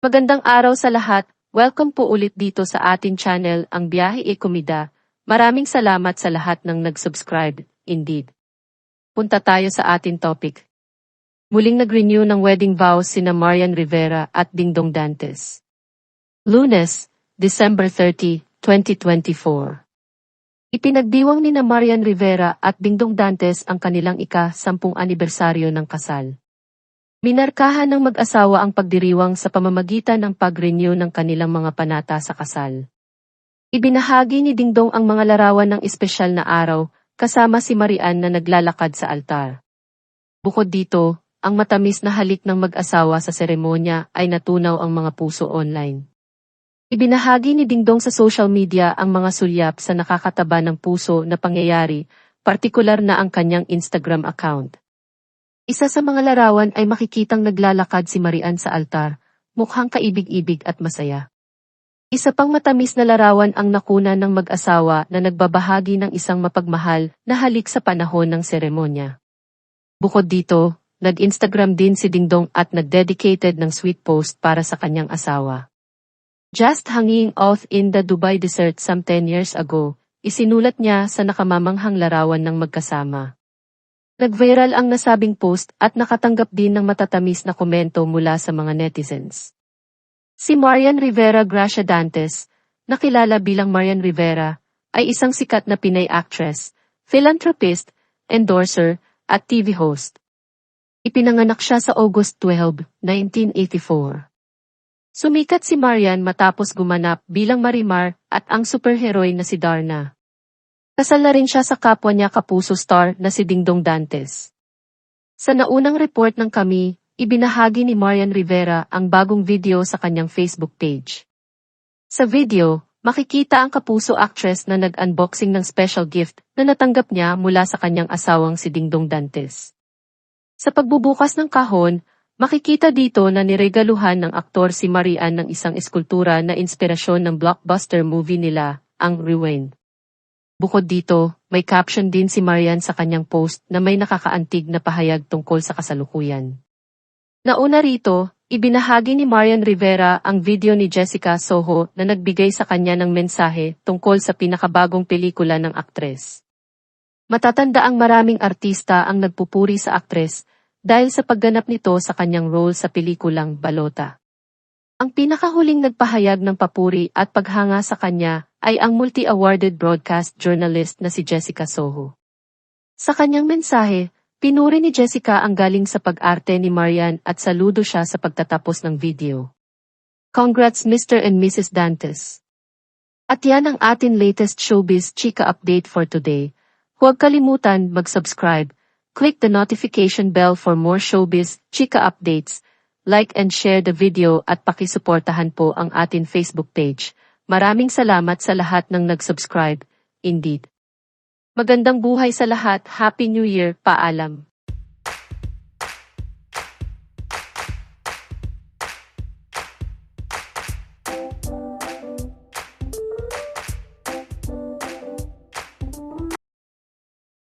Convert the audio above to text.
Magandang araw sa lahat. Welcome po ulit dito sa ating channel, Ang Biyahe e Komida. Maraming salamat sa lahat ng nag-subscribe. Indeed. Punta tayo sa ating topic. Muling nag-renew ng wedding vows sina Marian Rivera at Dingdong Dantes. Lunes, December 30, 2024. Ipinagdiwang ni Marian Rivera at Dingdong Dantes ang kanilang ika-10 anibersaryo ng kasal. Minarkahan ng mag-asawa ang pagdiriwang sa pamamagitan ng pag-renew ng kanilang mga panata sa kasal. Ibinahagi ni Dingdong ang mga larawan ng espesyal na araw, kasama si Marian na naglalakad sa altar. Bukod dito, ang matamis na halik ng mag-asawa sa seremonya ay natunaw ang mga puso online. Ibinahagi ni Dingdong sa social media ang mga sulyap sa nakakataba ng puso na pangyayari, partikular na ang kanyang Instagram account. Isa sa mga larawan ay makikitang naglalakad si Marian sa altar, mukhang kaibig-ibig at masaya. Isa pang matamis na larawan ang nakuna ng mag-asawa na nagbabahagi ng isang mapagmahal na halik sa panahon ng seremonya. Bukod dito, nag-Instagram din si Dingdong at nag-dedicated ng sweet post para sa kanyang asawa. Just hanging out in the Dubai desert some 10 years ago, isinulat niya sa nakamamanghang larawan ng magkasama. Nag-viral ang nasabing post at nakatanggap din ng matatamis na komento mula sa mga netizens. Si Marian Rivera Gracia Dantes, nakilala bilang Marian Rivera, ay isang sikat na Pinay actress, philanthropist, endorser, at TV host. Ipinanganak siya sa August 12, 1984. Sumikat si Marian matapos gumanap bilang Marimar at ang superheroine na si Darna. Kasal na rin siya sa kapwa niya kapuso star na si Dingdong Dantes. Sa naunang report ng Kami, ibinahagi ni Marian Rivera ang bagong video sa kanyang Facebook page. Sa video, makikita ang kapuso actress na nag-unboxing ng special gift na natanggap niya mula sa kanyang asawang si Dingdong Dantes. Sa pagbubukas ng kahon, makikita dito na niregaluhan ng aktor si Marian ng isang eskultura na inspirasyon ng blockbuster movie nila, ang Rewind. Bukod dito, may caption din si Marian sa kanyang post na may nakakaantig na pahayag tungkol sa kasalukuyan. Nauna rito, ibinahagi ni Marian Rivera ang video ni Jessica Soho na nagbigay sa kanya ng mensahe tungkol sa pinakabagong pelikula ng aktres. Matatandaang maraming artista ang nagpupuri sa aktres dahil sa pagganap nito sa kanyang role sa pelikulang Balota. Ang pinakahuling nagpahayag ng papuri at paghanga sa kanya ay ang multi-awarded broadcast journalist na si Jessica Soho. Sa kanyang mensahe, pinuri ni Jessica ang galing sa pag-arte ni Marian at saludo siya sa pagtatapos ng video. Congrats Mr. and Mrs. Dantes. At yan ang ating latest showbiz chika update for today. Huwag kalimutan mag-subscribe, click the notification bell for more showbiz chika updates, like and share the video at pakisuportahan po ang ating Facebook page. Maraming salamat sa lahat ng nag-subscribe. Indeed. Magandang buhay sa lahat. Happy New Year. Paalam.